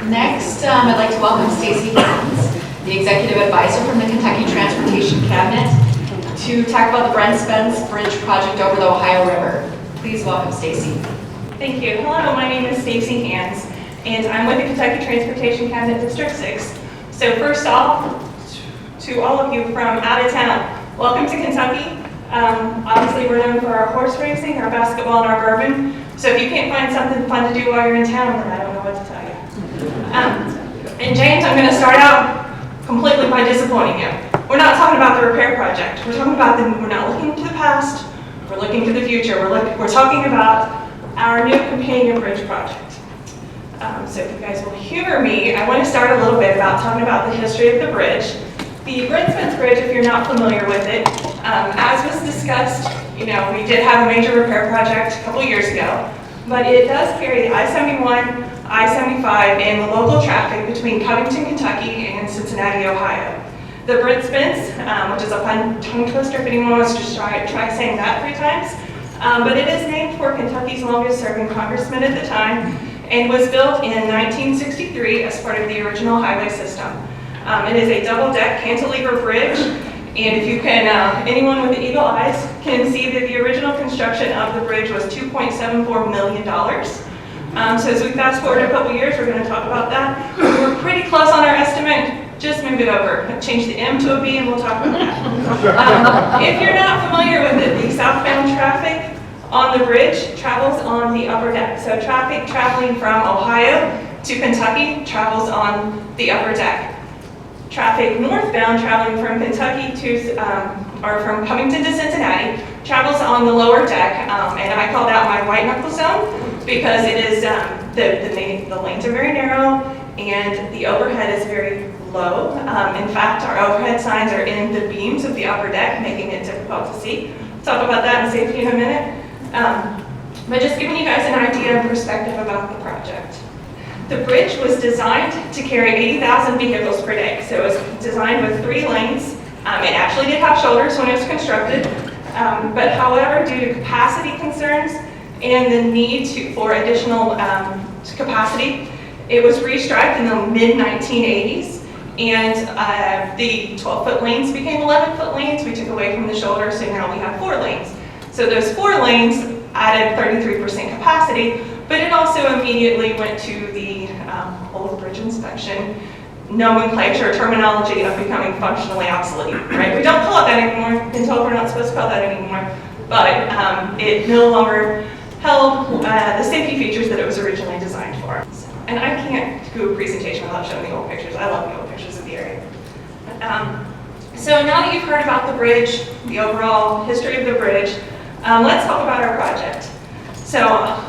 Next, I'd like to welcome Stacee, the Executive Advisor from the Kentucky Transportation Cabinet, to talk about the Brent Spence Bridge project over the Ohio River. Please welcome Stacee. Thank you. Hello, my name is Stacee, and I'm with the Kentucky Transportation Cabinet District 6. So first off, to all of you from out of town, welcome to Kentucky. Obviously, we're known for our horse racing, our basketball, and our bourbon. So if you can't find something fun to do while you're in town, then I don't know what to tell you. And James, I'm going to start out completely by disappointing you. We're not talking about the repair project. We're talking about we're not looking to the past. We're looking to the future. We're talking about our new companion bridge project. So if you guys will humor me, I want to start a little bit about talking about the history of the bridge. The Brent Spence Bridge, if you're not familiar with it, as was discussed, we did have a major repair project a couple years ago, but it does carry the I-71, I-75, and the local traffic between Covington, Kentucky, and Cincinnati, Ohio. The Brent Spence, which is a fun tongue twister if anyone wants to try saying that 3 times, but it is named for Kentucky's longest-serving congressman at the time, and was built in 1963 as part of the original highway system. It is a double-deck cantilever bridge, and if you can, anyone with the eagle eyes can see that the original construction of the bridge was $2.74 million. So as we fast forward a couple years, we're going to talk about that. We're pretty close on our estimate. Just move it over. Change the M to a B, and we'll talk about that. If you're not familiar with it, the southbound traffic on the bridge travels on the upper deck. So traffic traveling from Ohio to Kentucky travels on the upper deck. Traffic northbound traveling from Kentucky to, or from Covington to Cincinnati travels on the lower deck, and I call that my white knuckle zone because it is, the lanes are very narrow and the overhead is very low. In fact, our overhead signs are in the beams of the upper deck, making it difficult to see. Talk about that in safety in a minute. But just giving you guys an idea and perspective about the project. The bridge was designed to carry 80,000 vehicles per day. So it was designed with 3 lanes. It actually did have shoulders when it was constructed. But however, due to capacity concerns and the need for additional capacity, it was restriped in the mid-1980s. And the 12-foot lanes became 11-foot lanes. We took away from the shoulders, so now we have 4 lanes. So those 4 lanes added 33% capacity, but it also immediately went to the old bridge inspection nomenclature terminology of becoming functionally obsolete, right? We don't call it that anymore. Been told we're not supposed to call that anymore, but it no longer held the safety features that it was originally designed for. And I can't do a presentation without showing the old pictures. I love the old pictures of the area. So now that you've heard about the bridge, the overall history of the bridge, let's talk about our project. So,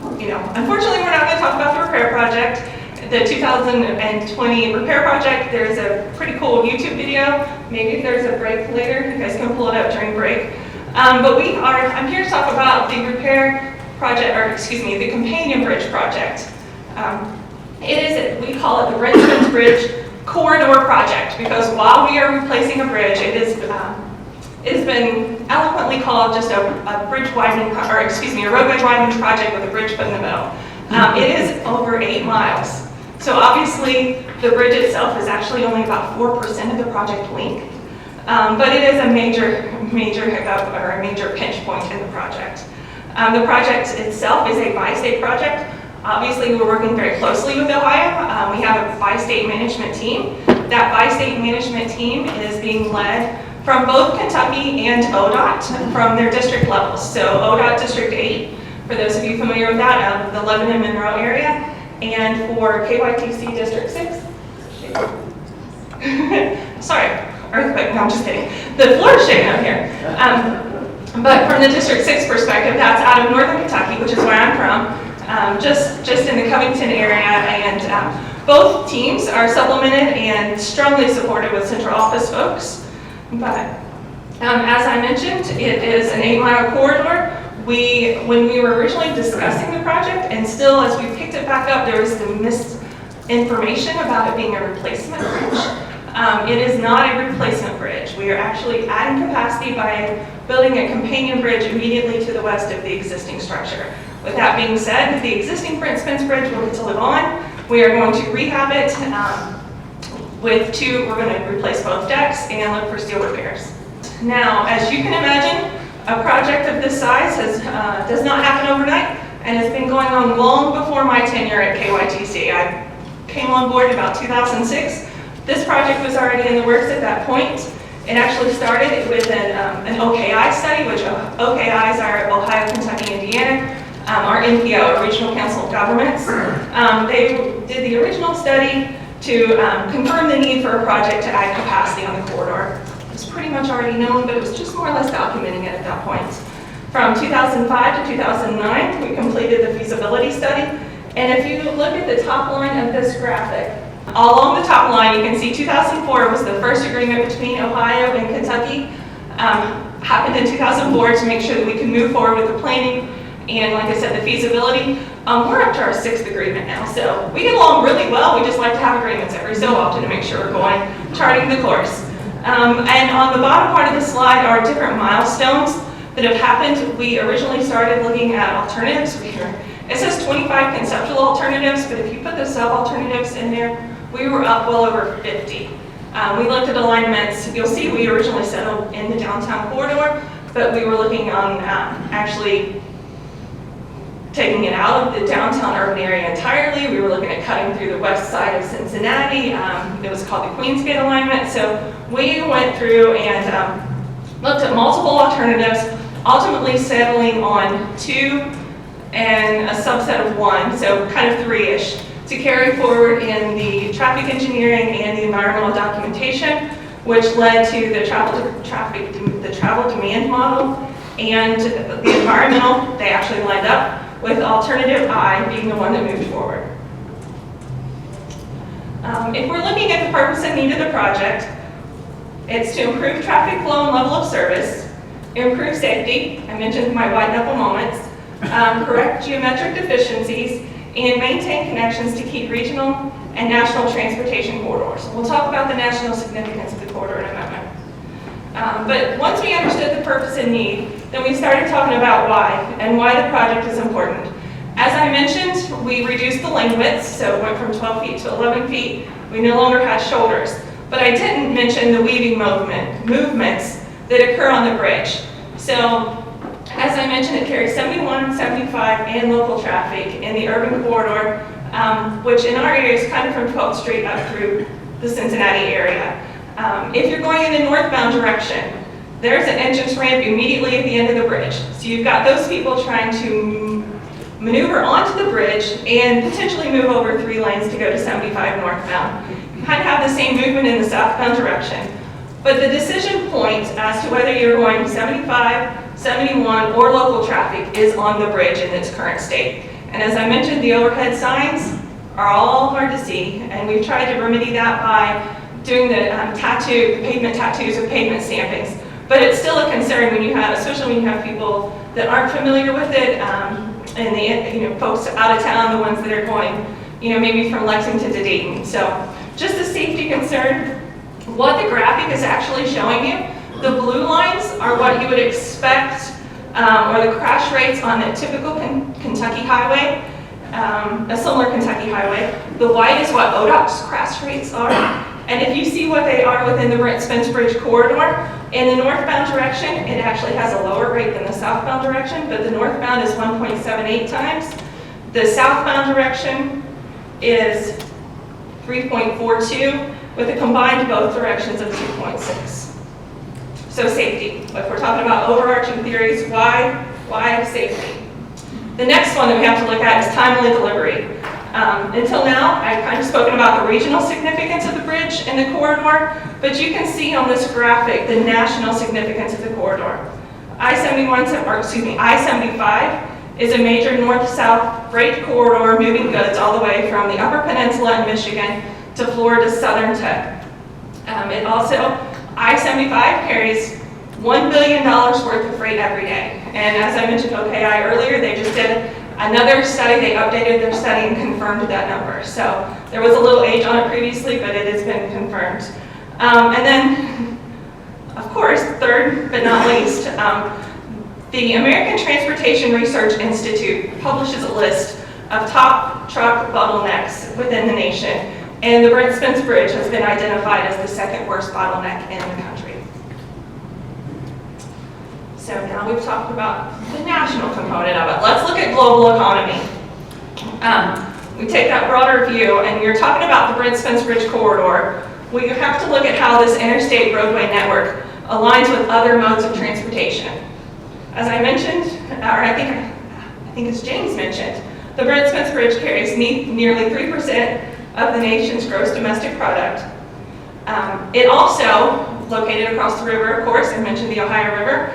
unfortunately we're not going to talk about the repair project. The 2020 repair project, there's a pretty cool YouTube video. Maybe if there's a break later, you guys can pull it up during break. But I'm here to talk about the repair project, or excuse me, the companion bridge project. We call it the Brent Spence Bridge Corridor Project, because while we are replacing a bridge, it has been eloquently called just a bridge widening, a roadway widening project with a bridge put in the middle. It is over 8 miles. So obviously, the bridge itself is actually only about 4% of the project length, but it is a major hiccup or a major pinch point in the project. The project itself is a bi-state project. Obviously, we're working very closely with Ohio. We have a bi-state management team. That bi-state management team is being led from both Kentucky and ODOT from their district levels. So ODOT District 8, for those of you familiar with that, the Lebanon Monroe area, and for KYTC District 6. Sorry, earthquake, no, I'm just kidding. The floor is shaking up here. But from the District 6 perspective, that's out of northern Kentucky, which is where I'm from, just in the Covington area, and both teams are supplemented and strongly supported with central office folks. But as I mentioned, it is an 8-mile corridor. When we were originally discussing the project, and still as we picked it back up, there was the misinformation about it being a replacement bridge. It is not a replacement bridge. We are actually adding capacity by building a companion bridge immediately to the west of the existing structure. With that being said, the existing Brent Spence Bridge will get to live on We are going to rehab it we're going to replace both decks and look for steel repairs. Now, as you can imagine, a project of this size does not happen overnight and has been going on long before my tenure at KYTC. I came on board in about 2006. This project was already in the works at that point. It actually started with an OKI study, which OKIs are Ohio, Kentucky, Indiana, our NPO, our Regional Council of Governments. They did the original study to confirm the need for a project to add capacity on the corridor. It was pretty much already known, but it was just more or less documenting it at that point. From 2005 to 2009, we completed the feasibility study. And if you look at the top line of this graphic, all along the top line, you can see 2004 was the first agreement between Ohio and Kentucky. Happened in 2004 to make sure that we could move forward with the planning and, like I said, the feasibility. We're up to our 6th agreement now, so we get along really well. We just like to have agreements every so often to make sure we're charting the course. And on the bottom part of the slide are different milestones that have happened. We originally started looking at alternatives. It says 25 conceptual alternatives, but if you put the sub-alternatives in there, we were up well over 50. We looked at alignments. You'll see we originally settled in the downtown corridor, but we were looking on actually taking it out of the downtown urban area entirely. We were looking at cutting through the west side of Cincinnati. It was called the Queensgate alignment. So we went through and looked at multiple alternatives, ultimately settling on 2 and a subset of 1, so kind of 3-ish, to carry forward in the traffic engineering and the environmental documentation, which led to the travel demand model, and the environmental, they actually lined up, with alternative I being the one that moved forward. If we're looking at the purpose and need of the project, it's to improve traffic flow and level of service, improve safety, I mentioned my white knuckle moments, correct geometric deficiencies, and maintain connections to keep regional and national transportation corridors. We'll talk about the national significance of the corridor in a moment. But once we understood the purpose and need, then we started talking about why and why the project is important. As I mentioned, we reduced the lane width, so it went from 12 feet to 11 feet. We no longer had shoulders. But I didn't mention the weaving movements that occur on the bridge. So, as I mentioned, it carries 71, 75, and local traffic in the urban corridor, which in our area is kind of from 12th Street up through the Cincinnati area. If you're going in the northbound direction, there's an entrance ramp immediately at the end of the bridge. So you've got those people trying to maneuver onto the bridge and potentially move over 3 lanes to go to 75 northbound. You kind of have the same movement in the southbound direction. But the decision point as to whether you're going 75, 71, or local traffic is on the bridge in its current state. And as I mentioned, the overhead signs are all hard to see, and we've tried to remedy that by doing the pavement tattoos or pavement stampings. But it's still a concern when you have, especially when you have people that aren't familiar with it, and the folks out of town, the ones that are going, maybe from Lexington to Dayton. So just a safety concern. What the graphic is actually showing you, the blue lines are what you would expect, or the crash rates on a typical Kentucky highway, a similar Kentucky highway. The white is what ODOT's crash rates are. And if you see what they are within the Brent Spence Bridge corridor, in the northbound direction, it actually has a lower rate than the southbound direction, but the northbound is 1.78 times. The southbound direction is 3.42, with a combined both directions of 2.6. So safety. If we're talking about overarching theories, why safety? The next one that we have to look at is timely delivery. Until now, I've kind of spoken about the regional significance of the bridge and the corridor, but you can see on this graphic the national significance of the corridor. I-75 is a major north-south freight corridor moving goods all the way from the Upper Peninsula in Michigan to Florida's southern tip. It also, I-75 carries $1 billion worth of freight every day. And as I mentioned OKI earlier, they just did another study. They updated their study and confirmed that number. So there was a little age on it previously, but it has been confirmed. And then, of course, third but not least, the American Transportation Research Institute publishes a list of top truck bottlenecks within the nation, and the Brent Spence Bridge has been identified as the second worst bottleneck in the country. So now we've talked about the national component of it. Let's look at global economy. We take that broader view, and you're talking about the Brent Spence Bridge corridor. We have to look at how this interstate roadway network aligns with other modes of transportation. As I mentioned, or I think as James mentioned, the Brent Spence Bridge carries nearly 3% of the nation's gross domestic product. It also, located across the river, of course, I mentioned the Ohio River.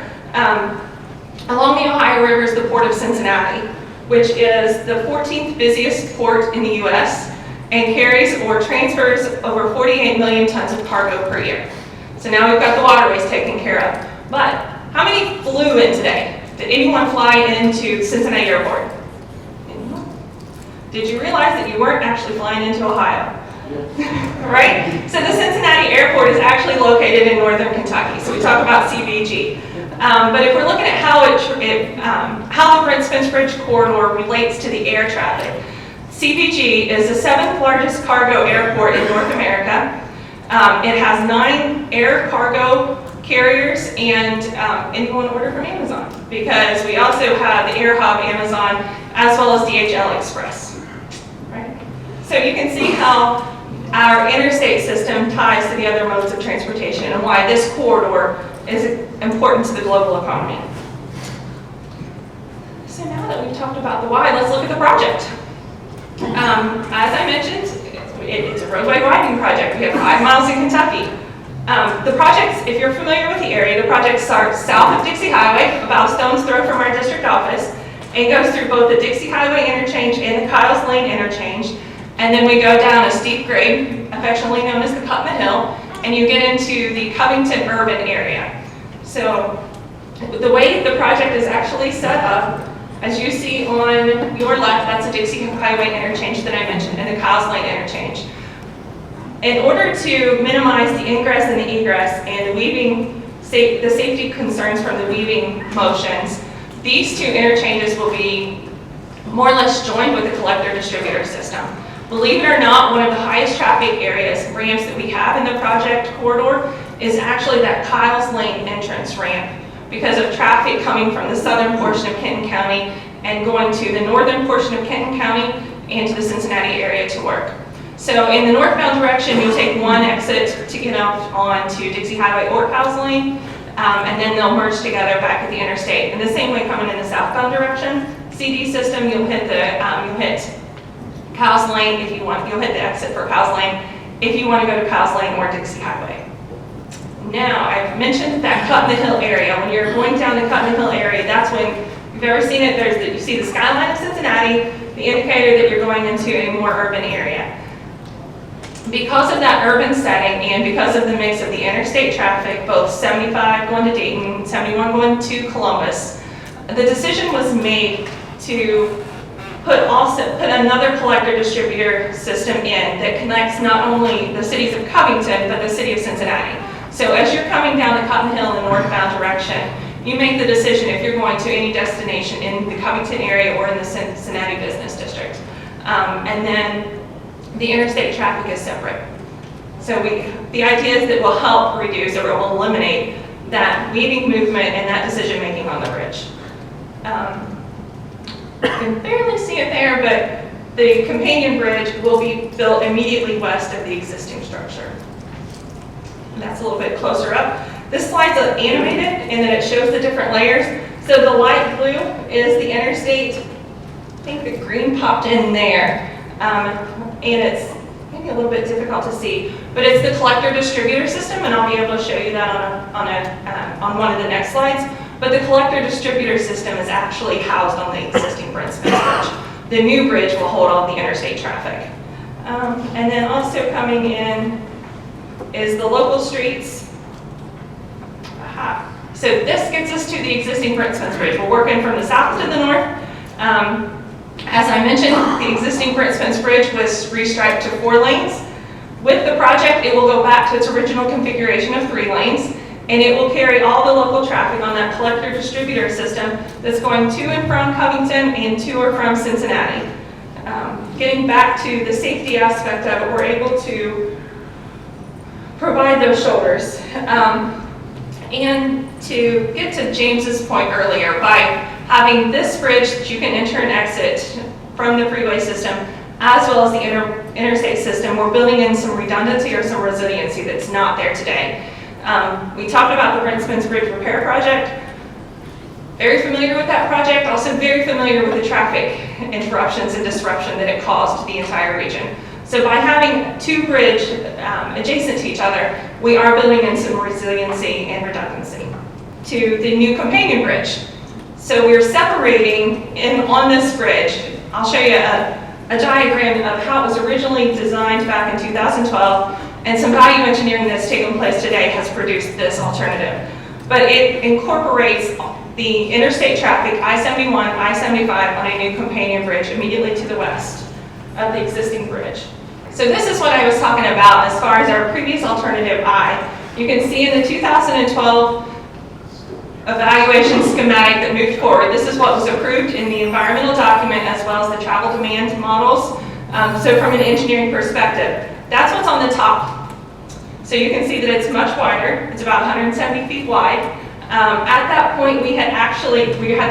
Along the Ohio River is the Port of Cincinnati, which is the 14th busiest port in the U.S. and carries or transfers over 48 million tons of cargo per year. So now we've got the waterways taken care of. But how many flew in today? Did anyone fly into Cincinnati Airport? Anyone? Did you realize that you weren't actually flying into Ohio? Right? So the Cincinnati Airport is actually located in northern Kentucky. So we talk about CBG. But if we're looking at how the Brent Spence Bridge corridor relates to the air traffic, CBG is the 7th largest cargo airport in North America. It has 9 air cargo carriers, and anyone order from Amazon, because we also have the Air Hub Amazon as well as DHL Express. Right? So you can see how our interstate system ties to the other modes of transportation and why this corridor is important to the global economy. So now that we've talked about the why, let's look at the project. As I mentioned, it's a roadway widening project. We have 5 miles in Kentucky. The project, if you're familiar with the area, the project starts south of Dixie Highway, about a stone's throw from our district office, and goes through both the Dixie Highway interchange and the Kyles Lane interchange. And then we go down a steep grade, affectionately known as the Putman Hill, and you get into the Covington urban area. So the way the project is actually set up, as you see on your left, that's the Dixie Highway interchange that I mentioned, and the Kyles Lane interchange. In order to minimize the ingress and the egress and the safety concerns from the weaving motions, these 2 interchanges will be more or less joined with the collector-distributor system. Believe it or not, one of the highest traffic areas, ramps that we have in the project corridor is actually that Kyles Lane entrance ramp, because of traffic coming from the southern portion of Kenton County and going to the northern portion of Kenton County and to the Cincinnati area to work. So in the northbound direction, you'll take one exit to get out onto Dixie Highway or Kyles Lane, and then they'll merge together back at the interstate. And the same way coming in the southbound direction, CD system, you'll hit Kyles Lane if you want. You'll hit the exit for Kyles Lane if you want to go to Kyles Lane or Dixie Highway. Now, I've mentioned that Cut in the Hill area. When you're going down the Cut in the Hill area, that's when, if you've ever seen it, you see the skyline of Cincinnati, the indicator that you're going into a more urban area. Because of that urban setting and because of the mix of the interstate traffic, both 75 going to Dayton, 71 going to Columbus, the decision was made to put another collector-distributor system in that connects not only the cities of Covington, but the city of Cincinnati. So as you're coming down the Cotton Hill in the northbound direction, you make the decision if you're going to any destination in the Covington area or in the Cincinnati Business District. And then the interstate traffic is separate. So the idea is that we'll help reduce or will eliminate that weaving movement and that decision making on the bridge. You can barely see it there, but the companion bridge will be built immediately west of the existing structure. And that's a little bit closer up. This slide's animated and then it shows the different layers. So the light blue is the interstate. I think the green popped in there. And it's maybe a little bit difficult to see, but it's the collector-distributor system, and I'll be able to show you that on one of the next slides. But the collector-distributor system is actually housed on the existing Brent Spence Bridge. The new bridge will hold all the interstate traffic. And then also coming in is the local streets. Aha. So this gets us to the existing Brent Spence Bridge. We're working from the south to the north. As I mentioned, the existing Brent Spence Bridge was restriped to 4 lanes. With the project, it will go back to its original configuration of 3 lanes, and it will carry all the local traffic on that collector-distributor system that's going to and from Covington and to or from Cincinnati. getting back to the safety aspect of it, we're able to provide those shoulders. And to get to James's point earlier, by having this bridge that you can enter and exit from the freeway system, as well as the interstate system, we're building in some redundancy or some resiliency that's not there today. We talked about the Brent Spence Bridge Repair Project. Very familiar with that project, also very familiar with the traffic interruptions and disruption that it caused to the entire region. So by having two bridges adjacent to each other, we are building in some resiliency and redundancy. To the new companion bridge. So we're separating on this bridge. I'll show you a diagram of how it was originally designed back in 2012, and some value engineering that's taken place today has produced this alternative. But it incorporates the interstate traffic, I-71, I-75 on a new companion bridge immediately to the west of the existing bridge. So this is what I was talking about as far as our previous alternative I. You can see in the 2012 evaluation schematic that moved forward, this is what was approved in the environmental document as well as the travel demand models. So from an engineering perspective, that's what's on the top. So you can see that it's much wider. It's about 170 feet wide. At that point, we had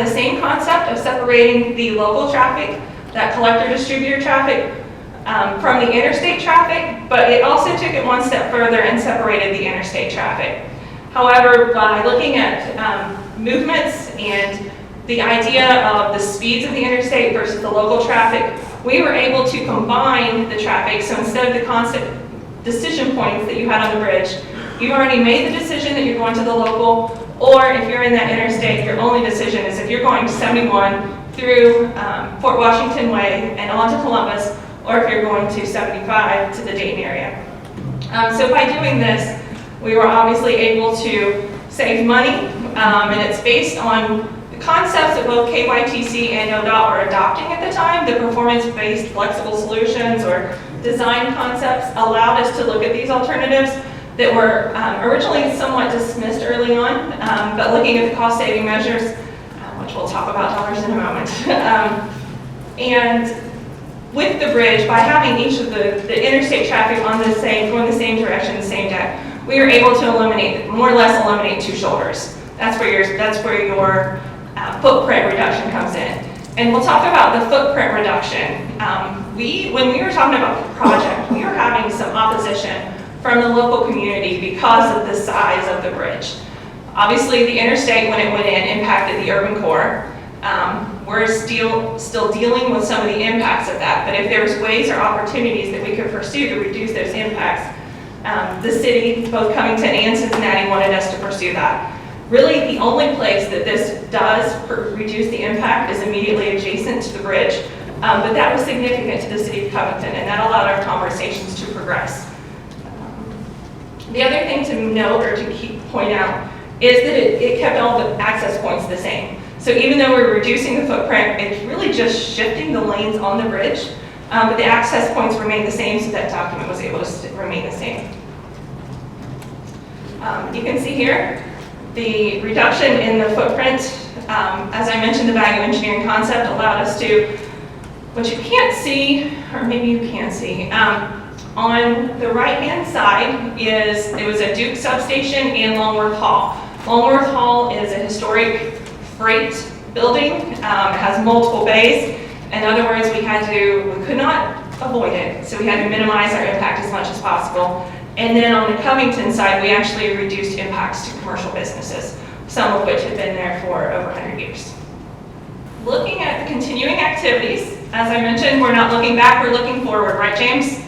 the same concept of separating the local traffic, that collector-distributor traffic, from the interstate traffic, but it also took it one step further and separated the interstate traffic. However, by looking at movements and the idea of the speeds of the interstate versus the local traffic, we were able to combine the traffic. So instead of the constant decision points that you had on the bridge, you've already made the decision that you're going to the local, or if you're in that interstate, your only decision is if you're going 71 through Fort Washington Way and on to Columbus, or if you're going to 75 to the Dayton area. So by doing this, we were obviously able to save money, and it's based on the concepts that both KYTC and ODOT were adopting at the time. The performance-based flexible solutions or design concepts allowed us to look at these alternatives that were originally somewhat dismissed early on, but looking at the cost-saving measures, which we'll talk about dollars in a moment. And with the bridge, by having each of the interstate traffic on going the same direction, the same deck, we were able to more or less eliminate two shoulders. That's where your footprint reduction comes in. And we'll talk about the footprint reduction. When we were talking about the project, we were having some opposition from the local community because of the size of the bridge. Obviously, the interstate, when it went in, impacted the urban core. We're still dealing with some of the impacts of that, but if there's ways or opportunities that we could pursue to reduce those impacts, the city, both Covington and Cincinnati, wanted us to pursue that. Really, the only place that this does reduce the impact is immediately adjacent to the bridge, but that was significant to the city of Covington, and that allowed our conversations to progress. The other thing to note or to point out is that it kept all the access points the same. So even though we're reducing the footprint, it's really just shifting the lanes on the bridge, but the access points remain the same, so that document was able to remain the same. You can see here the reduction in the footprint. As I mentioned, the value engineering concept allowed us to, what you can't see, or maybe you can see, on the right-hand side it was a Duke substation and Longworth Hall. Longworth Hall is a historic freight building. It has multiple bays. In other words, we could not avoid it, so we had to minimize our impact as much as possible. And then on the Covington side, we actually reduced impacts to commercial businesses, some of which had been there for over 100 years. Looking at the continuing activities, as I mentioned, we're not looking back, we're looking forward, right, James?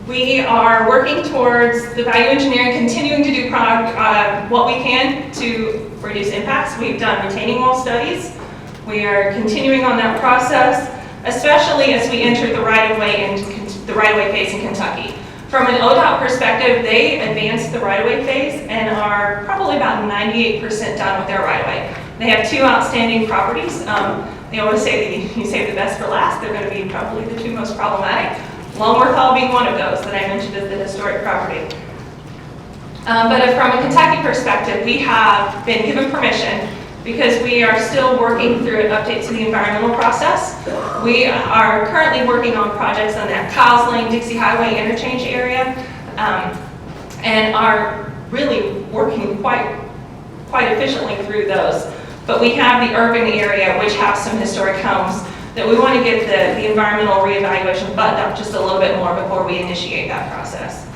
We are working towards the value engineering, continuing to do what we can to reduce impacts. We've done retaining wall studies. We are continuing on that process, especially as we enter the right-of-way phase in Kentucky. From an ODOT perspective, they advanced the right-of-way phase and are probably about 98% done with their right-of-way. They have two outstanding properties. They always say that you save the best for last. They're going to be probably the two most problematic. Longworth Hall being one of those that I mentioned as the historic property. But from a Kentucky perspective, we have been given permission because we are still working through an update to the environmental process. We are currently working on projects on that Kyles Lane, Dixie Highway interchange area, and are really working quite efficiently through those. But we have the urban area, which has some historic homes that we want to get the environmental reevaluation buttoned up just a little bit more before we initiate that process.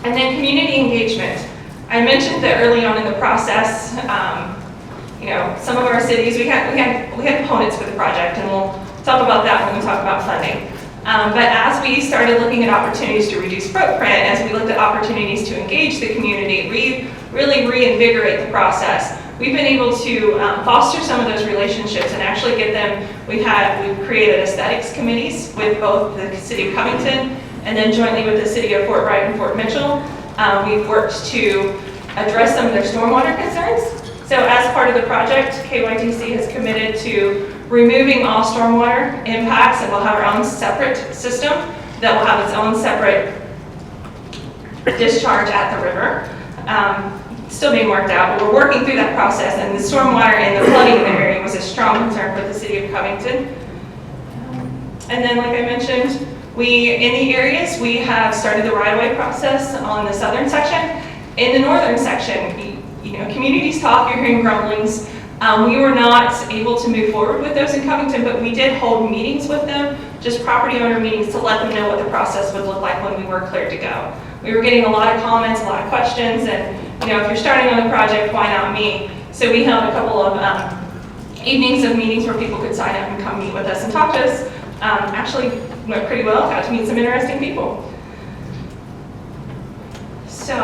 And then community engagement. I mentioned that early on in the process, some of our cities, we had opponents for the project, and we'll talk about that when we talk about funding. But as we started looking at opportunities to reduce footprint, as we looked at opportunities to engage the community, really reinvigorate the process, we've been able to foster some of those relationships and actually get them. We've created aesthetics committees with both the City of Covington and then jointly with the City of Fort Wright and Fort Mitchell. We've worked to address some of their stormwater concerns. So as part of the project, KYTC has committed to removing all stormwater impacts, and we'll have our own separate system that will have its own separate discharge at the river. Still being worked out, but we're working through that process, and the stormwater and the flooding in the area was a strong concern for the City of Covington. And then, like I mentioned, in the areas, we have started the right-of-way process on the southern section. In the northern section, communities talk, you're hearing grumblings. We were not able to move forward with those in Covington, but we did hold meetings with them, just property owner meetings, to let them know what the process would look like when we were cleared to go. We were getting a lot of comments, a lot of questions, and if you're starting on the project, why not me? So we held a couple of evenings of meetings where people could sign up and come meet with us and talk to us. Actually went pretty well, got to meet some interesting people. So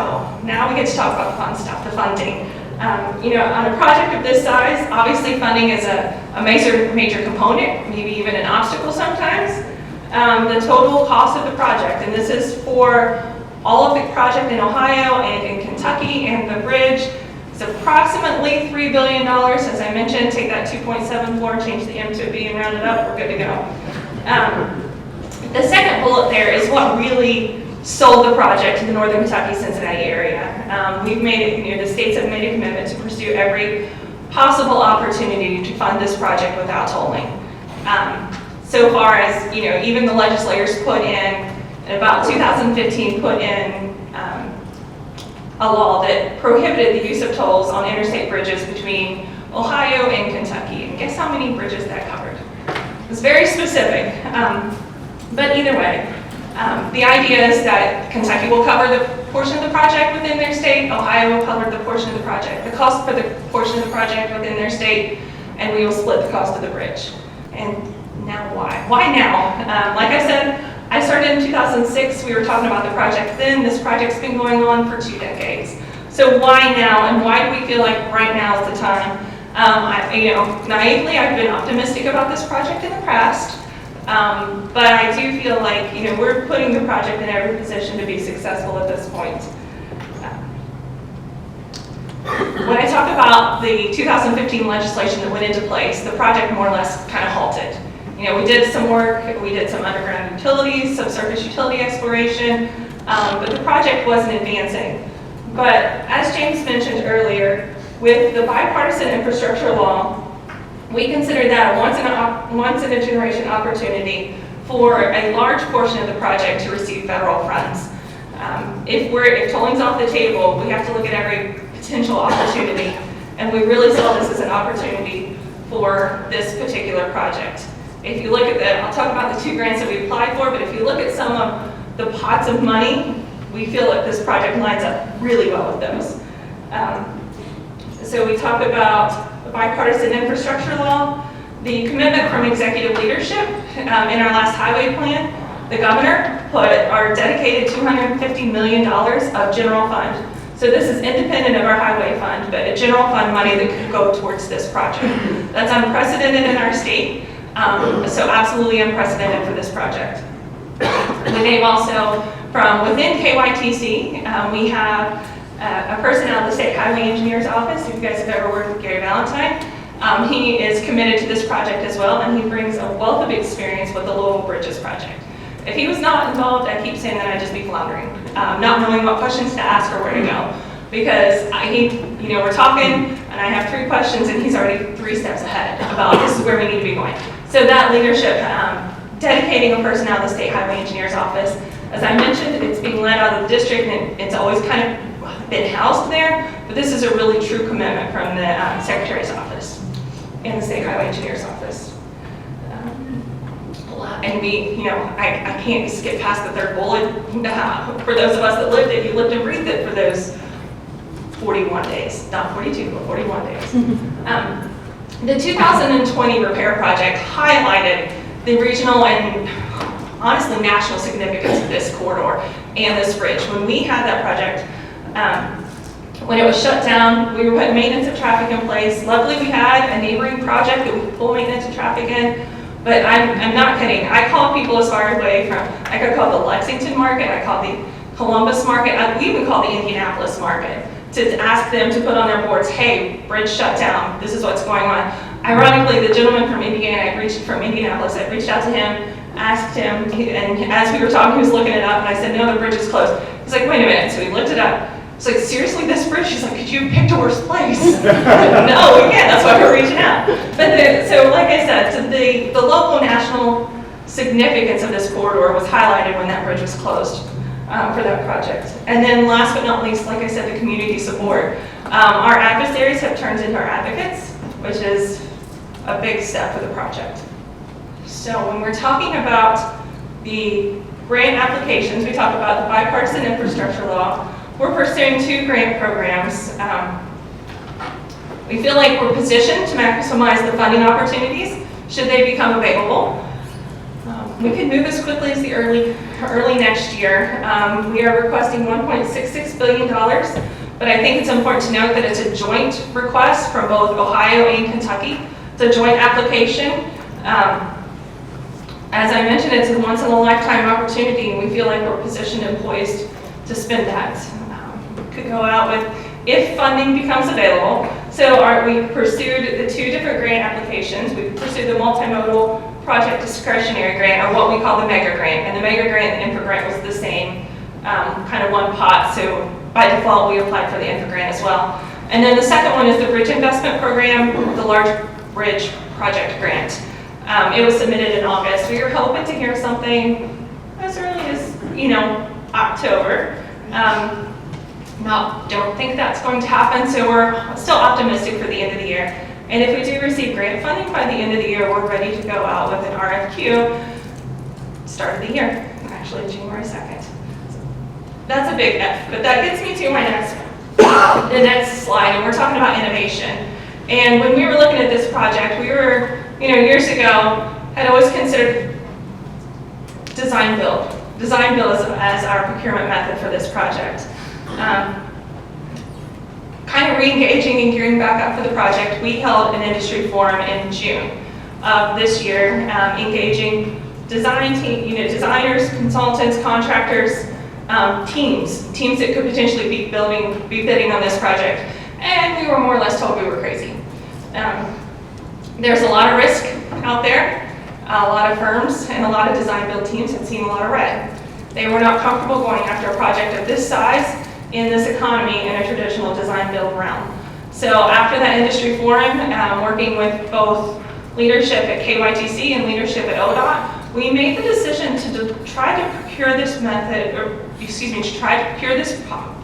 now we get to talk about the fun stuff, the funding. On a project of this size, obviously funding is a major component, maybe even an obstacle sometimes. The total cost of the project, and this is for all of the project in Ohio and in Kentucky and the bridge, is approximately $3 billion. As I mentioned, take that 2.74, change the M to a B and round it up, we're good to go. The second bullet there is what really sold the project to the Northern Kentucky, Cincinnati area. We've made it, the states have made a commitment to pursue every possible opportunity to fund this project without tolling. So far as, even the legislators put in about 2015, put in a law that prohibited the use of tolls on interstate bridges between Ohio and Kentucky. And guess how many bridges that covered? It was very specific. But either way, the idea is that Kentucky will cover the portion of the project within their state, Ohio will cover the portion of the project, the cost for the portion of the project within their state, and we will split the cost of the bridge. And now why? Why now? Like I said, I started in 2006, we were talking about the project then. This project's been going on for 2 decades. So why now, and why do we feel like right now is the time? Naively, I've been optimistic about this project in the past. But I do feel like, we're putting the project in every position to be successful at this point. When I talk about the 2015 legislation that went into place, the project more or less kind of halted. We did some work, we did some underground utilities, some surface utility exploration, but the project wasn't advancing. But as James mentioned earlier, with the bipartisan infrastructure law, we consider that a once in a generation opportunity for a large portion of the project to receive federal funds. If tolling's off the table, we have to look at every potential opportunity, and we really saw this as an opportunity for this particular project. If you look at I'll talk about the 2 grants that we applied for, but if you look at some of the pots of money, we feel that this project lines up really well with those. So we talk about the bipartisan infrastructure law, the commitment from executive leadership. In our last highway plan, the governor our dedicated $250 million of general fund. So this is independent of our highway fund, but a general fund money that could go towards this project. That's unprecedented in our state, so absolutely unprecedented for this project. They've also, from within KYTC, we have a person out of the State Highway Engineer's Office. If you guys have ever worked with Gary Valentine, he is committed to this project as well, and he brings a wealth of experience with the Louisville Bridges project. If he was not involved, I keep saying that I'd just be floundering, not knowing what questions to ask or where to go. Because we're talking, And I have 3 questions, and he's already 3 steps ahead about this is where we need to be going. So that leadership, dedicating a person out of the State Highway Engineer's office. As I mentioned, it's being led out of the district, and it's always kind of been housed there, but this is a really true commitment from the Secretary's office and the State Highway Engineer's office. And I can't skip past the 3rd bullet. For those of us that lived it, you lived and breathed it for those 41 days, not 42, but 41 days. The 2020 repair project highlighted the regional and honestly national significance of this corridor and this bridge. When we had that project, when it was shut down, we were putting maintenance of traffic in place. Luckily, we had a neighboring project that we could pull maintenance of traffic in. But I'm not kidding. I called people as far away from, I could call the Lexington market, I called the Columbus market, we even called the Indianapolis market to ask them to put on their boards, hey, bridge shut down, this is what's going on. Ironically, the gentleman from Indianapolis, I reached out to him, asked him, and as we were talking, he was looking it up, and I said, no, the bridge is closed. He's like, wait a minute, so he looked it up. It's like, seriously, this bridge? She's like, could you pick a worse place? No, we can't, that's why we're reaching out. But so like I said, so the local national significance of this corridor was highlighted when that bridge was closed for that project. And then last but not least, like I said, the community support. Our adversaries have turned into our advocates, which is a big step for the project. So when we're talking about the grant applications, we talk about the bipartisan infrastructure law. We're pursuing 2 grant programs. We feel like we're positioned to maximize the funding opportunities should they become available. We can move as quickly as the early next year. We are requesting $1.66 billion, but I think it's important to note that it's a joint request from both Ohio and Kentucky. It's a joint application. As I mentioned, it's a once-in-a-lifetime opportunity, and we feel like we're positioned and poised to spend that. Could go out with, if funding becomes available. So we pursued the 2 different grant applications. We pursued the multimodal project discretionary grant, or what we call the mega grant. And the mega grant and the infra grant was the same, kind of one pot. So by default, we applied for the infra grant as well. And then the second one is the bridge investment program, the large bridge project grant. It was submitted in August. We were hoping to hear something as early as, October. Don't think that's going to happen, so we're still optimistic for the end of the year. And if we do receive grant funding by the end of the year, we're ready to go out with an RFQ start of the year, actually January 2nd. That's a big F, but that gets me to my the next slide, and we're talking about innovation. And when we were looking at this project, we were, years ago, had always considered design build as our procurement method for this project. Kind of re-engaging and gearing back up for the project, we held an industry forum in June of this year, engaging designers, consultants, contractors, teams that could potentially be bidding on this project. And we were more or less told we were crazy. There's a lot of risk out there. A lot of firms and a lot of design build teams had seen a lot of red. They were not comfortable going after a project of this size in this economy in a traditional design build realm. So after that industry forum, working with both leadership at KYTC and leadership at ODOT, we made the decision to try to procure this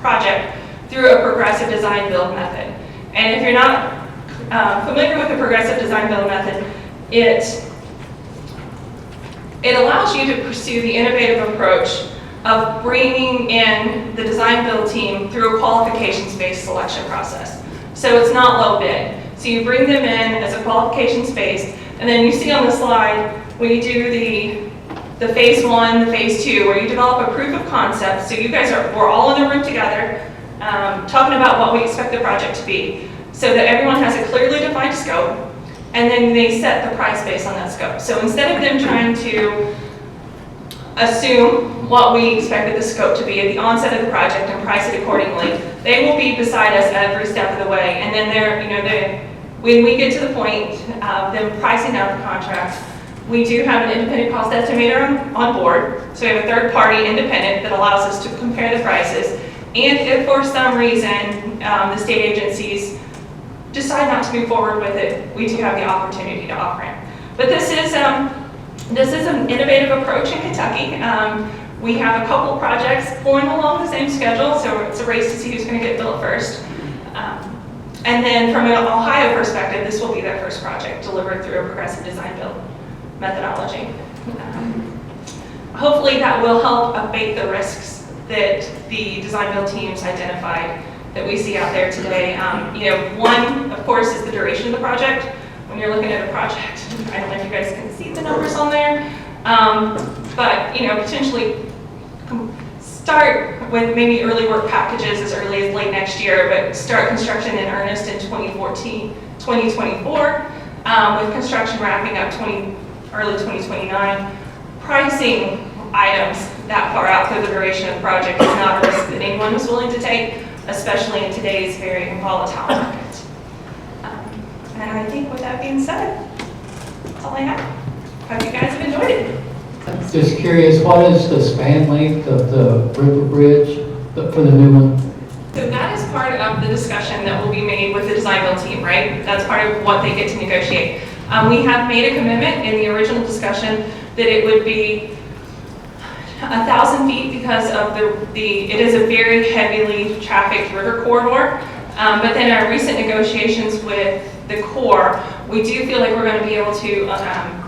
project through a progressive design build method. And if you're not familiar with the progressive design build method, it allows you to pursue the innovative approach of bringing in the design build team through a qualifications-based selection process. So it's not low bid. So you bring them in as a qualifications-based, and then you see on the slide, when you do the phase 1, the phase 2, where you develop a proof of concept. So you guys we're all in the room together, talking about what we expect the project to be, so that everyone has a clearly defined scope, and then they set the price based on that scope. So instead of them trying to assume what we expected the scope to be at the onset of the project and price it accordingly, they will be beside us every step of the way. And then when we get to the point of them pricing out the contract, we do have an independent cost estimator on board. So we have a third party independent that allows us to compare the prices. And if for some reason the state agencies decide not to move forward with it, we do have the opportunity to off-ramp. But this is an innovative approach in Kentucky. We have a couple projects going along the same schedule, so it's a race to see who's going to get built first. And then from an Ohio perspective, this will be their first project delivered through a progressive design build methodology. Hopefully that will help abate the risks that the design build teams identified that we see out there today. One, of course, is the duration of the project. When you're looking at a project, I don't know if you guys can see the numbers on there, but potentially start with maybe early work packages as early as late next year, but start construction in earnest in 2024, with construction wrapping up early 2029. Pricing items that far out through the duration of the project is not a risk that anyone is willing to take, especially in today's very volatile market. And I think with that being said, that's all I have. Hope you guys have enjoyed it. Just curious, what is the span length of the river bridge for the new one? So that is part of the discussion that will be made with the design build team, right? That's part of what they get to negotiate. We have made a commitment in the original discussion that it would be 1,000 feet because of it is a very heavily trafficked river corridor. But then our recent negotiations with the Corps, we do feel like we're going to be able to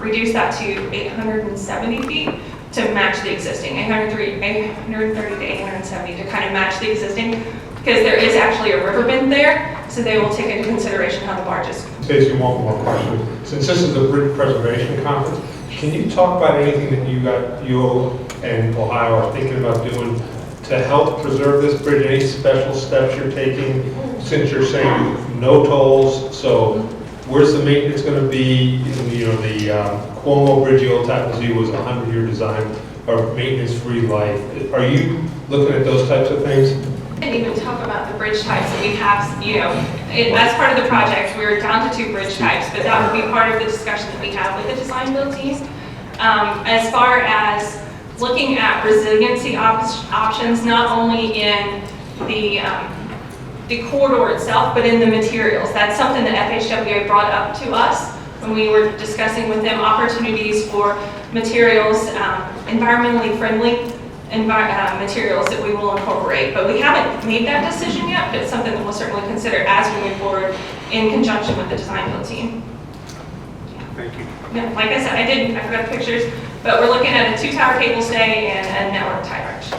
reduce that to 870 feet to match the existing, 830 to 870 to kind of match the existing, because there is actually a river bend there, so they will take into consideration how the barges. Stacee, one more question. Since this is a bridge preservation conference, can you talk about anything that you and Ohio are thinking about doing to help preserve this bridge? Any special steps you're taking, since you're saying no tolls? So where's the maintenance going to be? The Cuomo Bridge, the old Tappan Zee was a 100-year design or maintenance-free life. Are you looking at those types of things? I didn't even talk about the bridge types that we have, as part of the project, we're down to 2 bridge types, but that would be part of the discussion that we have with the design build teams. As far as looking at resiliency options, not only in the corridor itself, but in the materials. That's something that FHWA brought up to us when we were discussing with them opportunities for materials, environmentally friendly materials that we will incorporate. But we haven't made that decision yet, but it's something that we'll certainly consider as we move forward in conjunction with the design build team. Thank you. Yeah, like I said, I forgot the pictures, but we're looking at a 2-tower cable stay and a network tie wrench.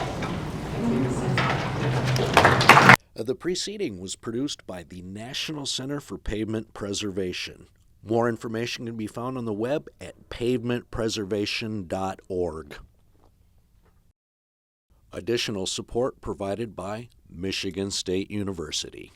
The preceding was produced by the National Center for Pavement Preservation. More information can be found on the web at pavementpreservation.org. Additional support provided by Michigan State University.